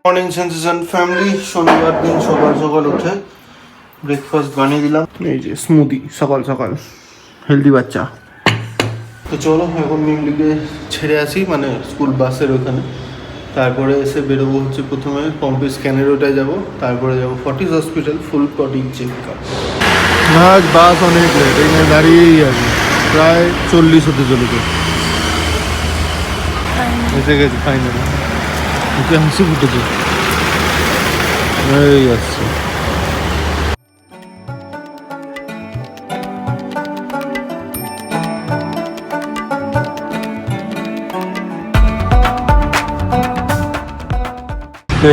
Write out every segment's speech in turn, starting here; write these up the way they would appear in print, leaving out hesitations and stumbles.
Morning sensation family, শনিবার দিন সকাল সকাল উঠে ব্রেকফাস্ট বানিয়ে দিলাম। এই যে স্মুদি সকাল সকাল, হেলদি বাচ্চা। তো চলো এখন মিমলিকে ছেড়ে আসি, মানে স্কুল বাসের ওখানে। তারপরে এসে বেরোবো হচ্ছে প্রথমে পম্পি স্ক্যানের ওটায় যাবো, তারপরে যাবো Fortis hospital full body check up. আজ বাস অনেক লেট, এখানে দাঁড়িয়েই আছে, প্রায় 40 হতে চলেছে। এসে গেছে ফাইনালি, ওকে হাসি ফুটেছে, এই আসছে।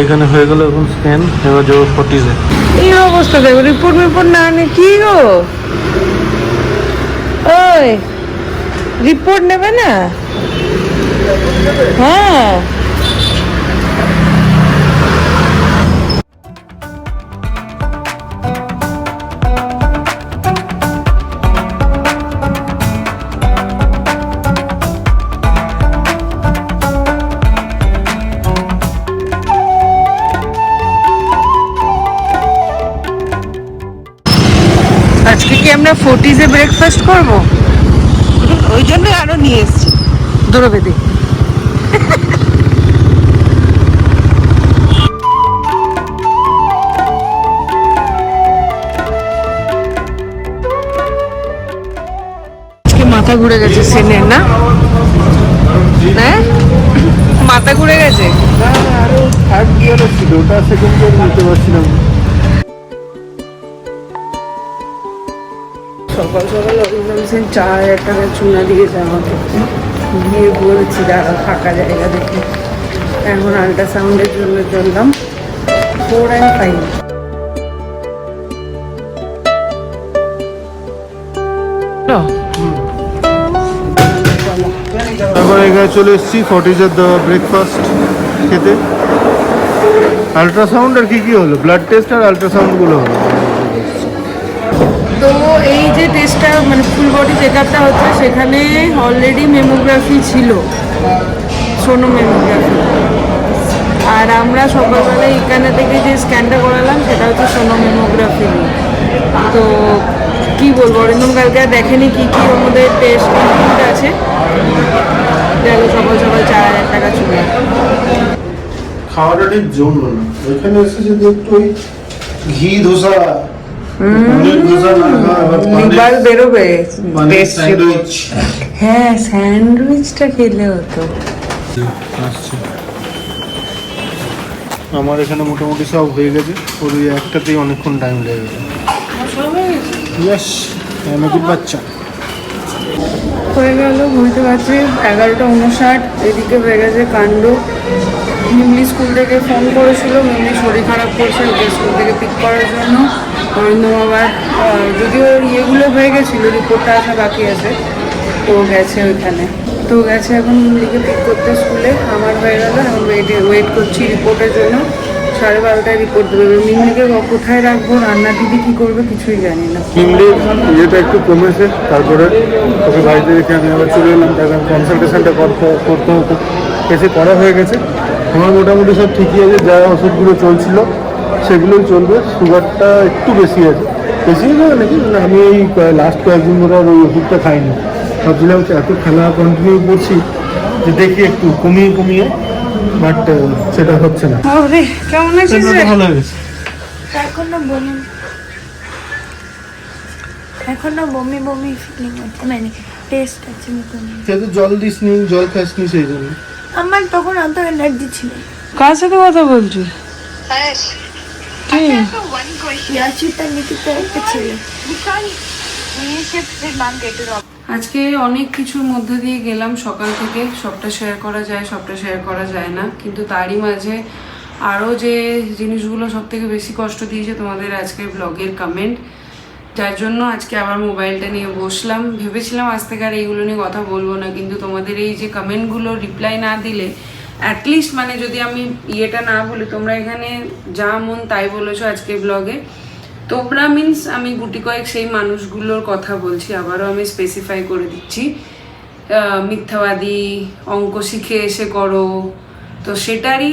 এখানে হয়ে গেল এখন স্ক্যান, এবার যাবো ফর্টিসে। এই অবস্থা দেখো, রিপোর্ট না আনে কি গো? ওই রিপোর্ট নেবে না? হ্যাঁ আজকে কি আমরা ফোর্টিজে ব্রেকফাস্ট করব? ওই জন্য আরো নিয়ে এসছি দৌড়বেদি। আজকে মাথা ঘুরে গেছে সেনের, না? হ্যাঁ মাথা ঘুরে গেছে। আরো থার্ড গিয়ারে ছিল, ওটা সেকেন্ড গিয়ার নিতে পারছিলাম। সকাল সকাল অরিন্দম সেন 4000 টাকা চুনা দিয়েছে আমাকে, গিয়ে বলছি দাঁড়া ফাঁকা জায়গা দেখে। এখন আল্ট্রাসাউন্ডের জন্য চললাম 4 and 5। তারপর এখানে চলে এসেছি ফর্টিজের ব্রেকফাস্ট খেতে। আলট্রাসাউন্ড আর কি হলো, ব্লাড টেস্ট আর আলট্রাসাউন্ডগুলো হলো। তো এই যে টেস্টটা মানে ফুল বডি চেক আপটা হচ্ছে, সেখানে অলরেডি মেমোগ্রাফি ছিল, সোনো মেমোগ্রাফি। আর আমরা সকালবেলায় এখানে থেকে যে স্ক্যানটা করালাম সেটা হচ্ছে সোনো মেমোগ্রাফি। তো কি বলবো, অরিন্দম কালকে আর দেখেনি কী কী আমাদের টেস্ট আছে। দেখো সকাল সকাল 4000 টাকা চলে। খাওয়াটা ঠিক জমলো না, ওইখানে এসে যদি একটু ওই ঘি ধোসা, লিভার বেরোবে। স্যান্ডউইচ। হ্যাঁ স্যান্ডউইচটা খেলে হতো। আসছে আমার এখানে মোটামুটি সব হয়ে গেছে, ওর ওই একটাতেই অনেকক্ষণ টাইম লেগে গেছে। ইয়েস, নতুন বাচ্চা হয়ে গেল, বুঝতে পারছি 11:59। এদিকে হয়ে গেছে কাণ্ড। মিমলি স্কুল থেকে ফোন করেছিল, মিমলি শরীর খারাপ করছে, ওকে স্কুল থেকে পিক করার জন্য। অরিন্দম আবার যদিও ইয়েগুলো হয়ে গেছিলো, রিপোর্টটা আসা বাকি আছে, তো গেছে ওইখানে। তো গেছে এখন মিমলিকে পিক করতে স্কুলে। আমার হয়ে গেল, এখন ওয়েট করছি রিপোর্টের জন্য। 12:30টায় রিপোর্ট দেবে। মিমলিকে কোথায় রাখবো, রান্না দিদি কী করবে কিছুই জানি না। মিমলির ইয়েটা একটু কমেছে, তারপরে ওকে বাড়িতে রেখে আমি আবার চলে এলাম, তারপর কনসালটেশনটা করতে হতো, এসে করা হয়ে গেছে। আমার মোটামুটি সব ঠিকই আছে, যা ওষুধগুলো চলছিল সেগুলোই চলবে। সুগারটা একটু বেশি আছে, বেশি হয়ে নাকি, মানে আমি এই লাস্ট কয়েকদিন ধরে আর ওই ওষুধটা খাইনি। ভাবছিলাম এত খেলা কন্টিনিউ করছি যে দেখি একটু কমিয়ে, বাট সেটা হচ্ছে না। কেমন আছিস রে? ভালো হয়ে গেছে। এখনো বমি বমি ফিলিং হচ্ছে, মানে টেস্ট আছে মুখে। যেহেতু জল দিসনি, জল খাসনি, সেই জন্য। আমার তখন অত এনার্জি ছিল। কার সাথে কথা বলছিস? ইয়াচিতা নিকিতা একটা ছেলে। আজকে অনেক কিছুর মধ্যে দিয়ে গেলাম সকাল থেকে, সবটা শেয়ার করা যায়, সবটা শেয়ার করা যায় না, কিন্তু তারই মাঝে আরও যে জিনিসগুলো সব থেকে বেশি কষ্ট দিয়েছে তোমাদের আজকের ব্লগের কমেন্ট, যার জন্য আজকে আবার মোবাইলটা নিয়ে বসলাম। ভেবেছিলাম আজ থেকে আর এইগুলো নিয়ে কথা বলবো না, কিন্তু তোমাদের এই যে কমেন্টগুলো রিপ্লাই না দিলে, অ্যাটলিস্ট মানে যদি আমি ইয়েটা না বলি, তোমরা এখানে যা মন তাই বলেছো আজকের ব্লগে, তোমরা মিন্স আমি গুটি কয়েক সেই মানুষগুলোর কথা বলছি, আবারও আমি স্পেসিফাই করে দিচ্ছি। মিথ্যাবাদী, অঙ্ক শিখে এসে করো, তো সেটারই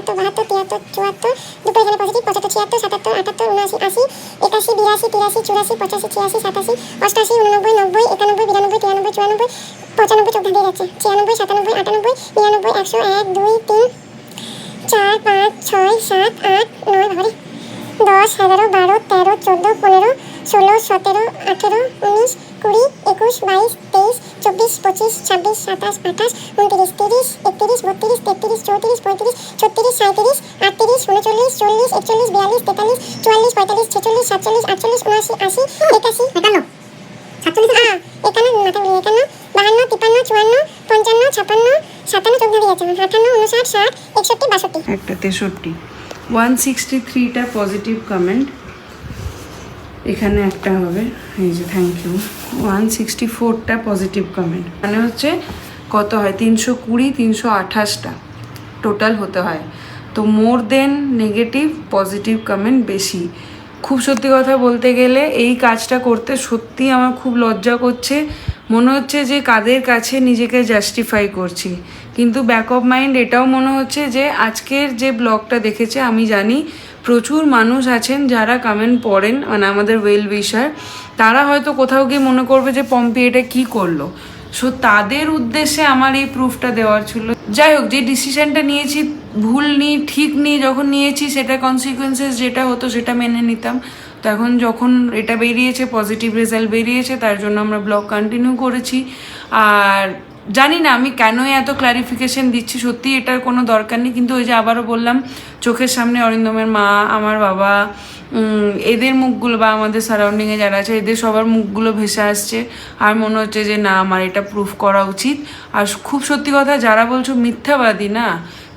71 72 73 74 দুটো এখানে পজিটিভ 75 76 77 78 79 80 81 82 83 84 85 86 87 88 89 90 91 92 93 94 95 চোখ দিয়ে যাচ্ছে 96 97 98 99 100 1 2 3 4 5 6 7 8 9 বাবারে 10 11 12 13 14 15 16 17 18 19 20 21 22 23 24 25 26 27 28 29 30 31 32 33 34 35 36 37 38 39 40 41 42 43 44 45 46 47 48 49 80 81 51 47 51 মাথা ঘুরিয়ে 51 52 53 54 55 56 57 চোখ ধরে যাচ্ছে 58 59 60 61 62 একটা 63 163টা পজিটিভ কমেন্ট এখানে একটা হবে এই যে থ্যাংক ইউ 164টা পজিটিভ কমেন্ট মানে হচ্ছে কত হয় 320 328টা টোটাল হতে হয় তো মোর দেন নেগেটিভ পজিটিভ কমেন্ট বেশি খুব সত্যি কথা বলতে গেলে এই কাজটা করতে সত্যি আমার খুব লজ্জা করছে মনে হচ্ছে যে কাদের কাছে নিজেকে জাস্টিফাই করছি কিন্তু ব্যাক অফ মাইন্ড এটাও মনে হচ্ছে যে আজকের যে ব্লগটা দেখেছে আমি জানি প্রচুর মানুষ আছেন যারা কমেন্ট পড়েন মানে আমাদের ওয়েল উইশার তারা হয়তো কোথাও গিয়ে মনে করবে যে পম্পি এটা কী করলো সো তাদের উদ্দেশ্যে আমার এই প্রুফটা দেওয়ার ছিল যাই হোক যে ডিসিশনটা নিয়েছি ভুল নিই ঠিক নিই যখন নিয়েছি সেটা কনসিকুয়েন্সেস যেটা হতো সেটা মেনে নিতাম তো এখন যখন এটা বেরিয়েছে পজিটিভ রেজাল্ট বেরিয়েছে তার জন্য আমরা ব্লগ কন্টিনিউ করেছি আর জানি না আমি কেনই এত ক্লারিফিকেশন দিচ্ছি সত্যি এটার কোনো দরকার নেই কিন্তু ওই যে আবারও বললাম চোখের সামনে অরিন্দমের মা আমার বাবা এদের মুখগুলো বা আমাদের সারাউন্ডিংয়ে যারা আছে এদের সবার মুখগুলো ভেসে আসছে আর মনে হচ্ছে যে না আমার এটা প্রুফ করা উচিত আর খুব সত্যি কথা যারা বলছো মিথ্যাবাদী না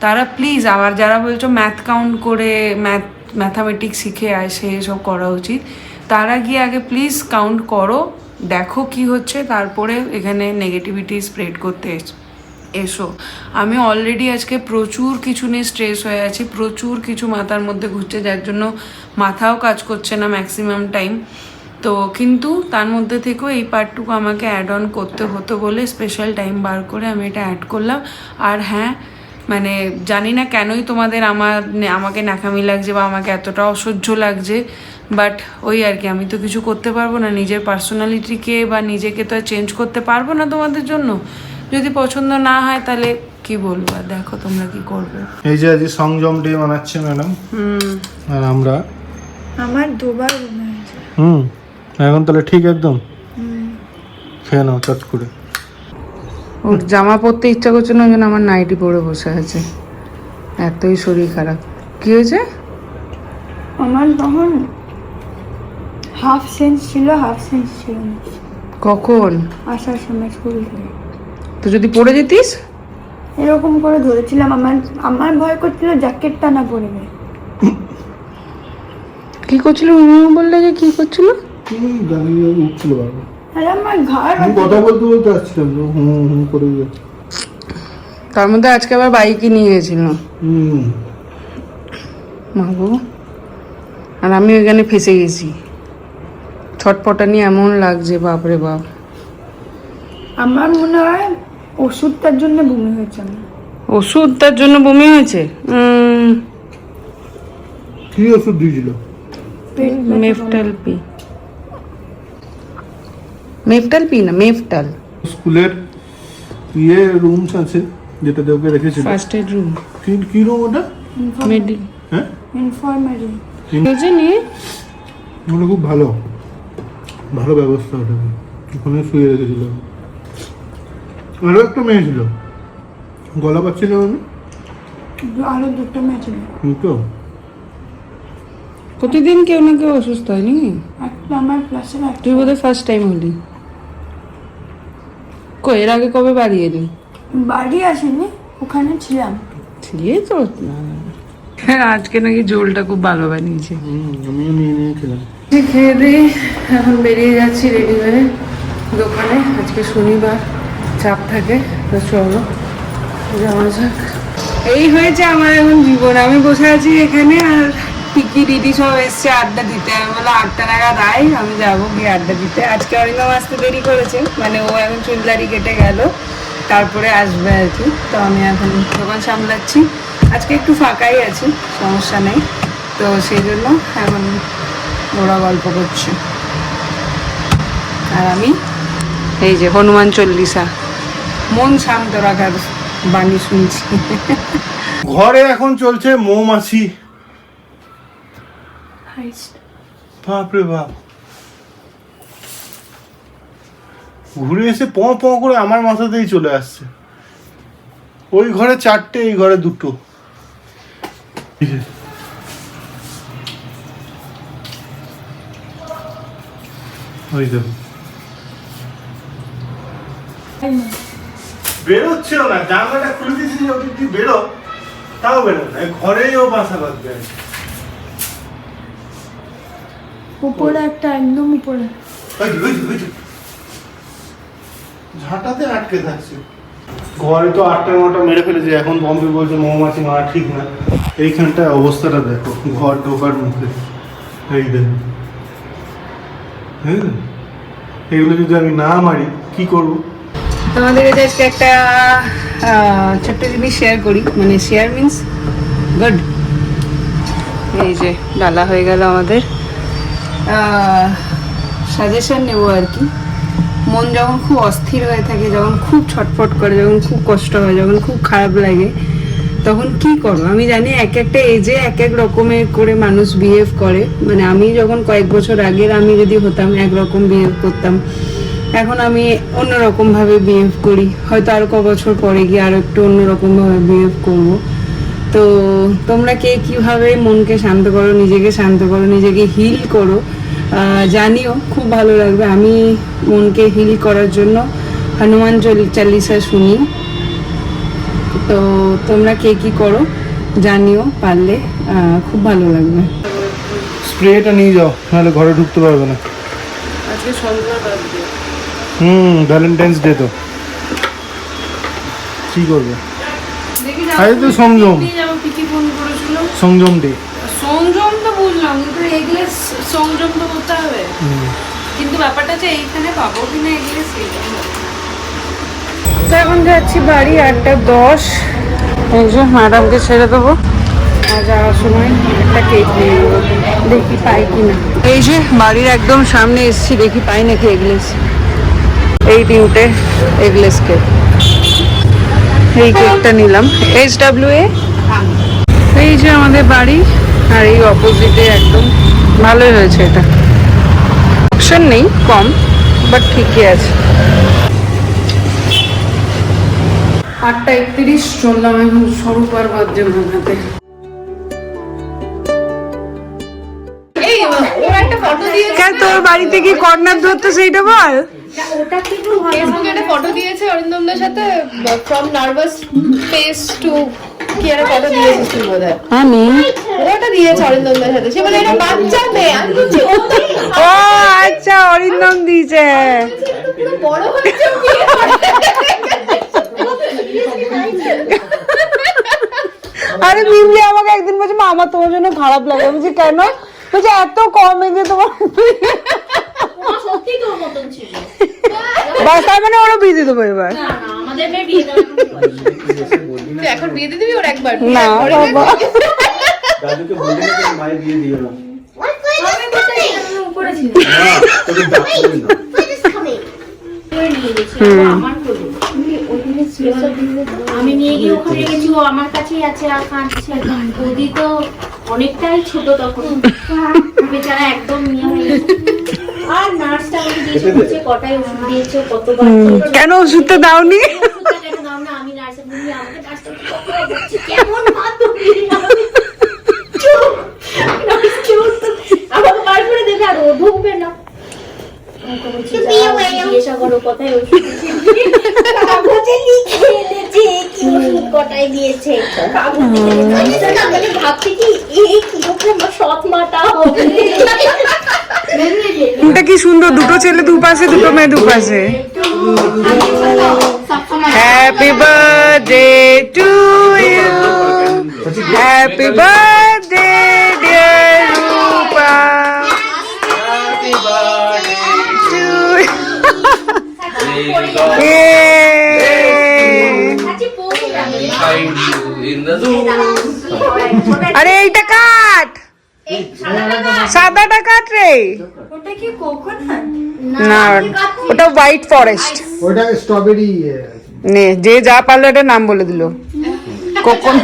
তারা প্লিজ আবার যারা বলছো ম্যাথ কাউন্ট করে ম্যাথামেটিক্স শিখে আসে এসব করা উচিত তারা গিয়ে আগে প্লিজ কাউন্ট করো দেখো কি হচ্ছে তারপরে এখানে নেগেটিভিটি স্প্রেড করতে এসো আমি অলরেডি আজকে প্রচুর কিছু নিয়ে স্ট্রেস হয়ে আছি প্রচুর কিছু মাথার মধ্যে ঘুরছে যার জন্য মাথাও কাজ করছে না ম্যাক্সিমাম টাইম তো কিন্তু তার মধ্যে থেকেও এই পার্টটুকু আমাকে অ্যাড অন করতে হতো বলে স্পেশাল টাইম বার করে আমি এটা অ্যাড করলাম আর হ্যাঁ মানে জানি না কেনই তোমাদের আমাকে ন্যাকামি লাগছে বা আমাকে এতটা অসহ্য লাগছে বাট ওই আর কি আমি তো কিছু করতে পারবো না নিজের পার্সোনালিটিকে বা নিজেকে তো আর চেঞ্জ করতে পারবো না তোমাদের জন্য যদি পছন্দ না হয় তাহলে কি বলবো দেখো তোমরা কি করবে এই যে আজ সংযম ডে মানাচ্ছে ম্যাডাম আর আমরা আমার দুবার মনে হয়েছে এখন তাহলে ঠিক একদম খেয়ে নাও চট করে ওর জামা পরতে ইচ্ছা করছে না ওই জন্য আমার নাইটি পরে বসে আছে এতই শরীর খারাপ কি হয়েছে? আমার তখন হাফ সেন্স ছিল, হাফ সেন্স ছিল না কখন? আসার সময় স্কুল থেকে। তো যদি পড়ে যেতিস? এরকম করে ধরেছিলাম, আমার ভয় করছিল জ্যাকেটটা না পড়বে। কি করছিল বললে যে কি করছিল? দাঁড়িয়ে উঠছিল বারবার। আর আমার ঘর আমি কথা বলতে বলতে আসছিলাম তো করে যাচ্ছে। তার মধ্যে আজকে আবার বাইকই নিয়ে গেছিল মা গো। আর আমি ওইখানে ফেসে গেছি, ছটপটানি এমন লাগছে বাপরে বাপ। আমার মনে হয় ওষুধটার জন্য বমি হয়েছে আমার। ওষুধ তার জন্য বমি হয়েছে? কি ওষুধ দিয়েছিল? মেফটালপি। মেফটালপি না, মেফটাল। স্কুলের রুমস আছে যেটাতে ওকে রেখেছিল। First aid room. কি রুম ওটা? মেডি। হ্যাঁ, ইনফরমারি। বুঝে নি? ওটা খুব ভালো ব্যবস্থা ওটা, ওখানে শুয়ে রেখেছিল। আরও একটা মেয়ে ছিল, গলা পাচ্ছিল মানে আরো দুটো ম্যাচ ছিল। তো প্রতিদিন কেউ না কেউ অসুস্থ হয় নাকি? একটা আমার ক্লাসের তুই বোধহয় ফার্স্ট টাইম হলি। কই এর আগে কবে বাড়ি এলি? বাড়ি আসেনি, ওখানে ছিলাম। ছিলিয়ে তো না। হ্যাঁ, আজকে নাকি ঝোলটা খুব ভালো বানিয়েছে। আমিও নিয়ে খেলাম। খেয়ে দিয়ে এখন বেরিয়ে যাচ্ছি রেডি হয়ে দোকানে। আজকে শনিবার, চাপ থাকে, তো চলো যাওয়া যাক। এই হয়েছে আমার এখন জীবন। আমি বসে আছি এখানে আর পিকি দিদি সব এসছে আড্ডা দিতে। আমি বলে 8টা নাগাদ আই, আমি যাবো গিয়ে আড্ডা দিতে। আজকে অরিন্দম আসতে দেরি করেছে, মানে ও এখন চুলদারি কেটে গেল, তারপরে আসবে আর কি। তো আমি এখন দোকান সামলাচ্ছি। আজকে একটু ফাঁকাই আছি, সমস্যা নেই। তো সেই জন্য এখন ওরা গল্প করছে আর আমি এই যে হনুমান চল্লিশা, মন শান্ত রাখার বাণী শুনছি। ঘরে এখন চলছে মৌমাছি। বাপরে বাপ, ঘুরে এসে প করে আমার মাথাতেই চলে আসছে। ওই ঘরে 4টে, এই ঘরে 2টো। ওই দেখো বেরোচ্ছেও না, জানলাটা খুলে দিয়েছি তুই বেরো, তাও বেরো না। ঘরেই ও বাসা বাঁধবে। উপরে একটা, একদম উপরে ঝাঁটাতে আটকে থাকছে। ঘরে তো 8টা 9টা মেরে ফেলেছে। এখন বম্বে বলছে মৌমাছি মারা ঠিক না। এইখানটায় অবস্থাটা দেখো, ঘর ঢোকার মুখে। এই দেখো, হ্যাঁ, এগুলো যদি আমি না মারি কি করবো? তোমাদের কাছে আজকে একটা ছোট্ট জিনিস শেয়ার করি, মানে শেয়ার মিন্স গুড। এই যে ডালা হয়ে গেল আমাদের, সাজেশন নেব আর কি। মন যখন খুব অস্থির হয়ে থাকে, যখন খুব ছটফট করে, যখন খুব কষ্ট হয়, যখন খুব খারাপ লাগে, তখন কি করো? আমি জানি এক একটা এজে এক এক রকমের করে মানুষ বিহেভ করে। মানে আমি যখন কয়েক বছর আগের আমি যদি হতাম, একরকম বিহেভ করতাম। এখন আমি অন্যরকম ভাবে বিহেভ করি, হয়তো আরো ক বছর পরে গিয়ে আরো একটু অন্যরকম ভাবে বিহেভ করব। তো তোমরা কে কিভাবে মনকে শান্ত করো, নিজেকে শান্ত করো, নিজেকে হিল করো, জানিও, খুব ভালো লাগবে। আমি মনকে হিল করার জন্য হনুমান চালিসা শুনি। তো তোমরা কে কি করো জানিও, পারলে খুব ভালো লাগবে। স্প্রেটা নিয়ে যাও, নাহলে ঘরে ঢুকতে পারবে না। আজকে শনিবার বার্থডে। ভ্যালেন্টাইন্স ডে তো কি করবে? দেখি আরে তো সংযম, যাবো। পিকি ফোন করেছিল, সংযম ডে। সংযম তো বুঝলাম, কিন্তু এগলেস সংযম তো করতে হবে। কিন্তু ব্যাপারটা হচ্ছে এইখানে পাবো কিনা এগলেস, সেইটাই। তো এখন যাচ্ছি বাড়ি, 8:10। এই যে ম্যাডামকে ছেড়ে দেবো, আর যাওয়ার সময় একটা কেক নিয়ে নেবো, দেখি পাই কিনা। এই যে বাড়ির একদম সামনে এসেছি, দেখি পাই নাকি এগলেস। এই 3টে এগলেস কেক, এই কেকটা নিলাম। SWA। এই যে আমাদের বাড়ি, আর এই অপোজিটে একদম ভালোই হয়েছে এটা। অপশন নেই কম, বাট ঠিকই আছে। 8:31 চললাম এখন স্বরূপ আর বাদ্য ভাঙাতে। বাড়িতে কি কর্নার ধরতো সেইটা বল। ফেসবুকে একটা ফটো দিয়েছে অরিন্দমদের সাথে, ফ্রম নার্ভাস ফেস টু কি একটা ফটো দিয়েছিস তুই বোধহয়। আমি ওটা দিয়েছে অরিন্দমদের সাথে, সে বলে এটা বাচ্চা মেয়ে। আমি বলছি ও আচ্ছা অরিন্দম দিয়েছে। পুরো বড় হচ্ছে বিয়ে আরে মিমলি আমাকে একদিন বলছে মা আমার তোমার জন্য খারাপ লাগে। আমি বলছি কেন? বলছে এত কম এজে তোমার সত্যি তোর মতন ছিল। বাস তার মানে ওরও বিয়ে দিয়ে দেবো এবার। না না আমাদের মেয়ে বিয়ে দেওয়ার কোনো বয়স নেই। তুই এখন বিয়ে দিয়ে দিবি ওর একবার? না বাবা দাদুকে বললি না যে মায়ের বিয়ে দিও না। আমি কোথায় ছিলাম? উপরে ছিলাম। না তোকে ডাকবি না। করে নিয়ে গেছি, আমার কোলে। আমি নিয়ে গিয়ে ওখানে রেখেছি, ও আমার কাছেই আছে আর কাঁদছে। বৌদি তো অনেকটাই ছোট তখন, বেচারা একদম নিয়ে হয়ে গেছে। আর নার্সটা আমাকে জিজ্ঞেস করছে কটায় ওষুধ দিয়েছো, কতবার দিয়েছো। কেন ওষুধটা দাওনি? ওষুধটা কেন দাও না? আমি নার্সের বলি আমাকে নার্সটা কখন বলছে কেমন মাধুরী। চুপ নার্স চুপ, আমাকে বার করে দেবে আর ও ঢুকবে না। আমাকে বলছে জিজ্ঞাসা করো কোথায় ওষুধ দিয়েছে, কাগজে লিখে এনেছে কি ওষুধ কটায় দিয়েছে। কাগজে ভাবছি কি এই কিরকম সৎ মাতা হবে। এটা কি সুন্দর, দুটো ছেলে দুপাশে, দুটো মেয়ে দুপাশে। Happy birthday to you, happy birthday dear Rupa, আরে এইটা কাট, সাদাটা কাট রে। না ওটা হোয়াইট ফরেস্ট। ওটা স্ট্রবেরি। নে যে যা পারলো এটা নাম বলে দিল। কোকন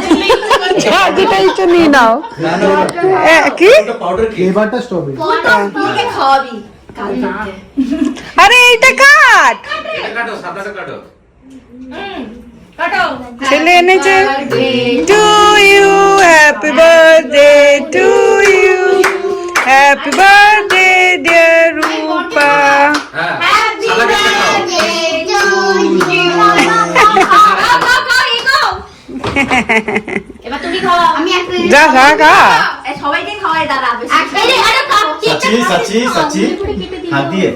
যেটা ইচ্ছে নিয়ে নাও। কি পাউডার ফ্লেভারটা স্ট্রবেরি। খাওয়াবি আরে এইটা কাট, কাটো সাদাটা কাটো। ছেলে এনেছে। To you, happy birthday to you, happy birthday dear Rupa. হ্যাঁ সাদা কেকটা খাও। এবার তুমি খাওয়া। আমি একটা যা খা খা। সবাইকে খাওয়াই দাঁড়া। সাচি সাচি সাচি হাত দিয়ে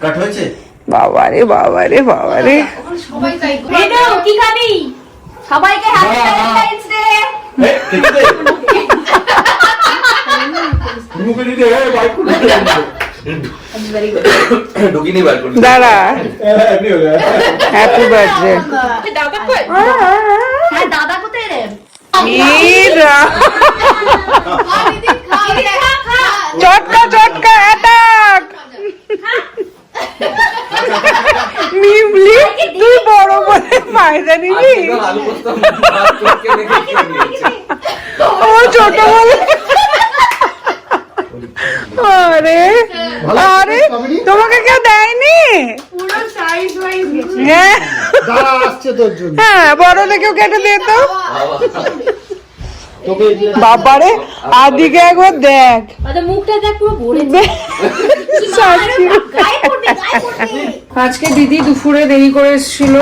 কাট হয়েছে। বাবারে বাবারে বাবারে, সবাই তাই করে। রেডো কি খাবি? সবাইকে হ্যাপি ভ্যালেন্টাইন্স ডে। এই কেটে দে। মুখে দিতে এই বাইক করে ঢুকিনি বার করলি। দাঁড়া। এমনি হলো। Happy birthday. দাদা কই? হ্যাঁ দাদা কোথায় রে? ইরা চটকা চটকা অ্যাটাক। মিমলি তুই বড় বলে ফায়দা নিবি, আলু পোস্ত ভাত করকে রেখে খেয়ে নিয়েছে। ও ছোট বলে। আরে আরে তোমাকে কেউ দেয়নি? পুরো সাইজ ওয়াইজ হ্যাঁ দাঁড়া আসছে তোর জন্য। হ্যাঁ বড় দেখেও কেটে দিত। তোকে বাবারে আদিকে একবার দেখ। আরে মুখটা দেখ পুরো ভরে সাচি। গায়ে পড়বে গায়ে পড়বে। আজকে দিদি দুপুরে দেরি করে এসেছিল,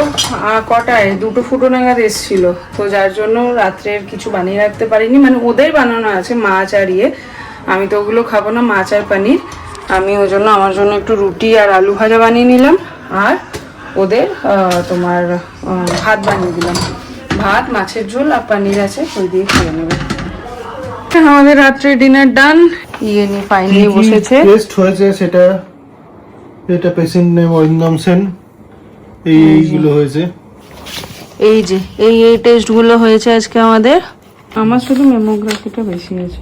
কটায় 2টো ফুটো নাগাদ এসেছিল, তো যার জন্য রাত্রের কিছু বানিয়ে রাখতে পারিনি। মানে ওদের বানানো আছে মাছ আর ইয়ে, আমি তো ওগুলো খাবো না, মাছ আর পানির। আমি ওই জন্য আমার জন্য একটু রুটি আর আলু ভাজা বানিয়ে নিলাম, আর ওদের তোমার ভাত বানিয়ে দিলাম। ভাত, মাছের ঝোল আর পানির আছে, ওই দিয়ে খেয়ে নেবে। আমাদের রাত্রে ডিনার ডান। ইয়ে নিয়ে ফাইনালি বসেছে। টেস্ট হয়েছে সেটা, এটা পেশেন্ট নেম অরিন্দম সেন, এইগুলো হয়েছে। এই যে এই টেস্টগুলো হয়েছে আজকে আমাদের। আমার শুধু মেমোগ্রাফিটা বেশি আছে।